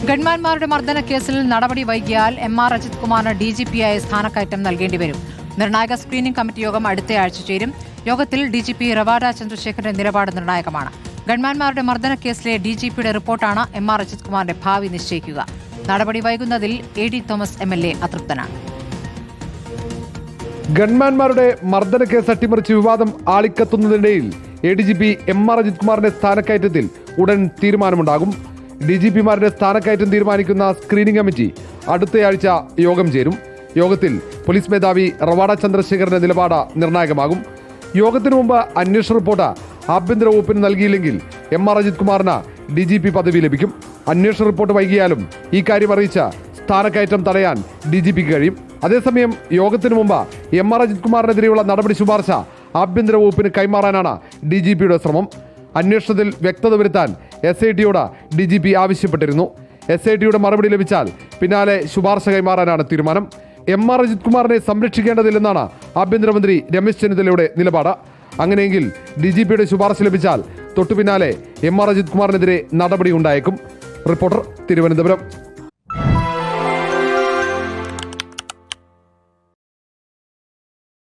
ഗൺമാൻമാരുടെ മർദ്ദന കേസിൽ നടപടി വൈകിയാൽ എം.ആർ. അജിത് കുമാറിന് DGP-ആയ സ്ഥാനക്കയറ്റം നൽകേണ്ടിവരും. നിർണായക സ്ക്രീനിംഗ് കമ്മിറ്റി യോഗം അടുത്തയാഴ്ച ചേരും. യോഗത്തിൽ DGP റവാഡ ചന്ദ്രശേഖരന്റെ നിലപാട് നിർണായകമാണ്. ഗൺമാൻമാരുടെ മർദ്ദന കേസിലെ DGP-യുടെ റിപ്പോർട്ടാണ് എം.ആർ. അജിത് കുമാറിന്റെ ഭാവി നിശ്ചയിക്കുക. നടപടി വൈകുന്നതിൽ A.D. Thomas MLA അതൃപ്തനാണ്. ഗൺമാൻമാരുടെ മർദ്ദന കേസ് അട്ടിമറിച്ച് വിവാദം ആളിക്കത്തുന്നതിനിടയിൽ ADGP എം.ആർ. അജിത് കുമാറിന്റെ സ്ഥാനക്കയറ്റത്തിൽ ഉടൻ തീരുമാനമുണ്ടാകും. DGP-മാരുടെ സ്ഥാനക്കയറ്റം തീരുമാനിക്കുന്ന സ്ക്രീനിംഗ് കമ്മിറ്റി അടുത്തയാഴ്ച യോഗം ചേരും. യോഗത്തിൽ പോലീസ് മേധാവി റവാഡ ചന്ദ്രശേഖരന്റെ നിലപാട് നിർണായകമാകും. യോഗത്തിനു മുമ്പ് അന്വേഷണ റിപ്പോർട്ട് ആഭ്യന്തര വകുപ്പിന് നൽകിയില്ലെങ്കിൽ എം.ആർ. അജിത് കുമാറിന് DGP പദവി ലഭിക്കും. അന്വേഷണ റിപ്പോർട്ട് വൈകിയാലും ഈ കാര്യം അറിയിച്ച് സ്ഥാനക്കയറ്റം തടയാൻ DGP-ക്ക് കഴിയും. അതേസമയം യോഗത്തിനു മുമ്പ് എം.ആർ. അജിത് കുമാറിനെതിരെയുള്ള നടപടി ശുപാർശ ആഭ്യന്തര വകുപ്പിന് കൈമാറാനാണ് DGP-യുടെ ശ്രമം. അന്വേഷണത്തിൽ വ്യക്തത വരുത്താൻ SIT-യോട് DGP ആവശ്യപ്പെട്ടിരുന്നു. SIT-യുടെ മറുപടി ലഭിച്ചാൽ പിന്നാലെ ശുപാർശ കൈമാറാനാണ് തീരുമാനം. എം.ആർ. അജിത് കുമാറിനെ സംരക്ഷിക്കേണ്ടതില്ലെന്നാണ് ആഭ്യന്തരമന്ത്രി രമേശ് ചെന്നിത്തലയുടെ നിലപാട്. അങ്ങനെയെങ്കിൽ DGP-യുടെ ശുപാർശ ലഭിച്ചാൽ തൊട്ടുപിന്നാലെ എം.ആർ. അജിത് കുമാറിനെതിരെ നടപടി ഉണ്ടായേക്കും. റിപ്പോർട്ടർ, തിരുവനന്തപുരം.